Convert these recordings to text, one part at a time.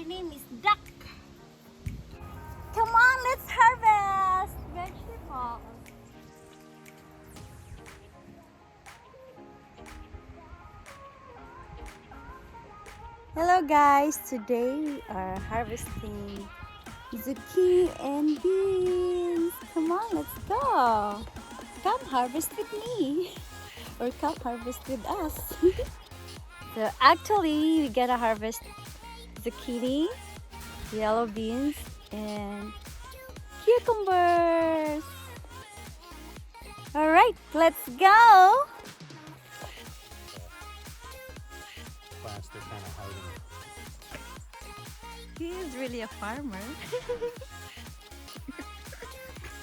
Her name is Duck. Come on, let's harvest vegetables. Hello guys, today we are harvesting zucchini and beans. Come on, let's go. Come harvest with me or come harvest with us. So actually we gotta harvest zucchini, yellow beans, and cucumbers. All right, let's go. They're kind of hiding. He is really a farmer.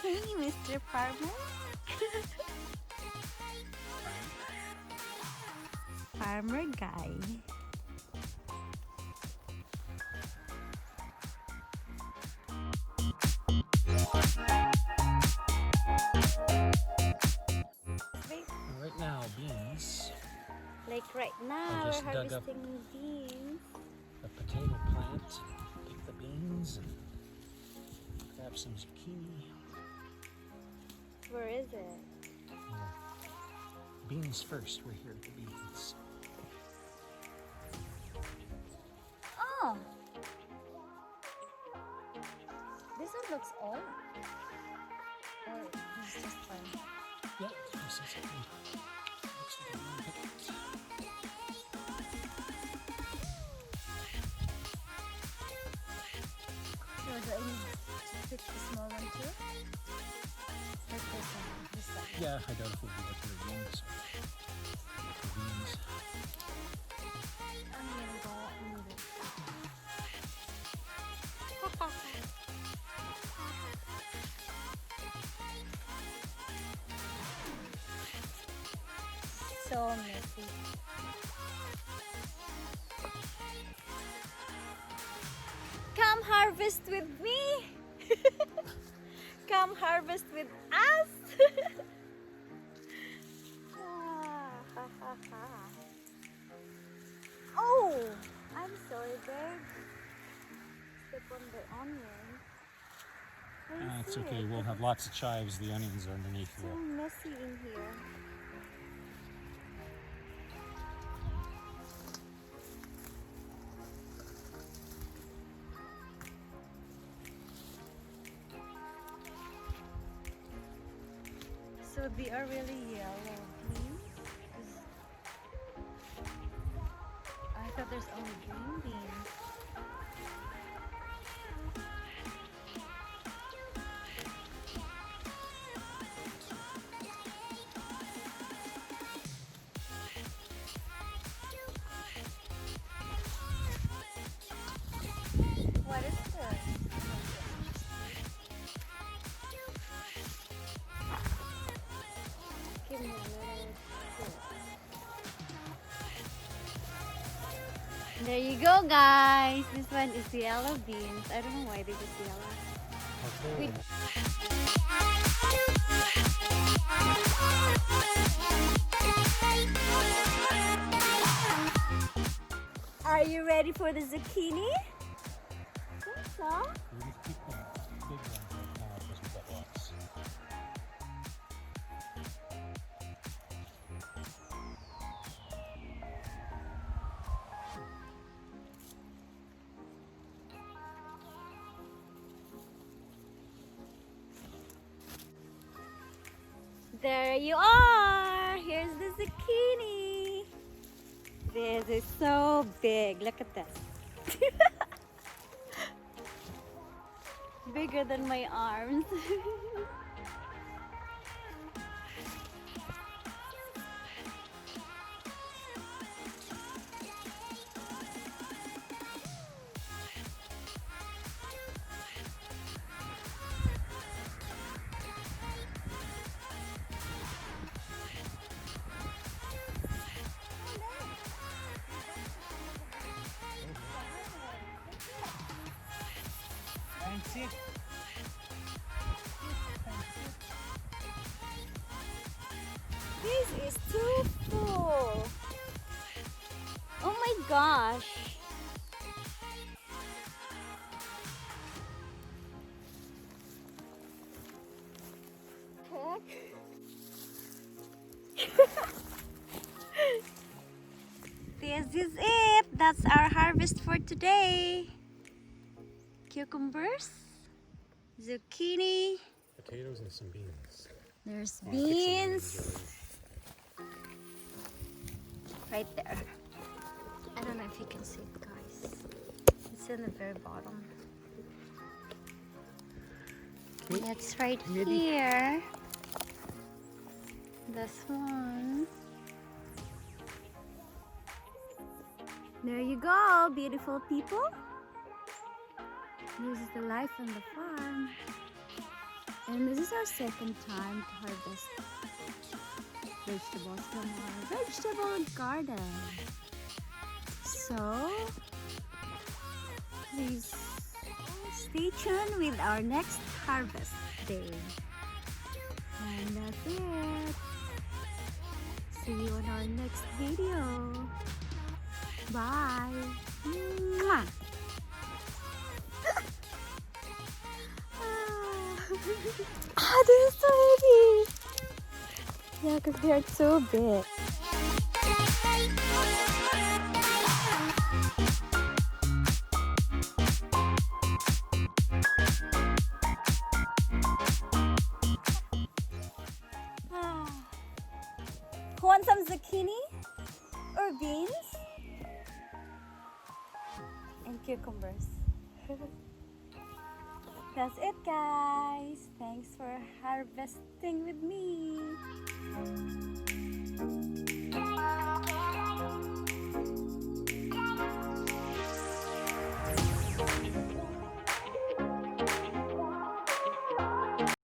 Hey, Mr. Farmer. Farmer guy. Right now, beans. Like right now, I we're just dug up harvesting beans. a potato plant, pick the beans, and grab some zucchini. Where is it? Beans first, we're here at the beans. Oh! This one looks old. Or this is just fun. Yep, this is it. Looks like a little bit. So do I need to pick the small one too? Like this one, this one. Yeah, I doubt if we'll be up here again. So, the beans. I'm gonna go and do so messy. Come harvest with me. Come harvest with us. Oh, I'm sorry, babe. Step on the onion. It's okay, we'll have lots of chives. The onions are underneath So here. messy in here. So they are really yellow beans. I thought there's only green beans. What is this? Give me a little. There you go, guys. This one is the yellow beans. I don't know why they just yellow. Okay. Are you ready for the zucchini? So? We're going to keep the big ones right now because we've got lots. There you are. Here's the zucchini. This is so big. Look at this. Bigger than my arms. Fancy? This is too full. Oh my gosh. This is it. That's our harvest for today. Cucumbers, zucchini, Potatoes and some beans. there's I'll pick some beans right there. I don't know if you can see it, guys. It's in the very bottom. And it's right here. This one. There you go, beautiful people. This is the life on the farm. And this is our second time to harvest vegetables from our vegetable garden. So, please stay tuned with our next harvest day. And that's it. See you on our next video. Bye. Mwah. Ah, this is so heavy. Yeah, because they are so big. Who wants some zucchini or beans and cucumbers? That's it, guys. Thanks for harvesting with me.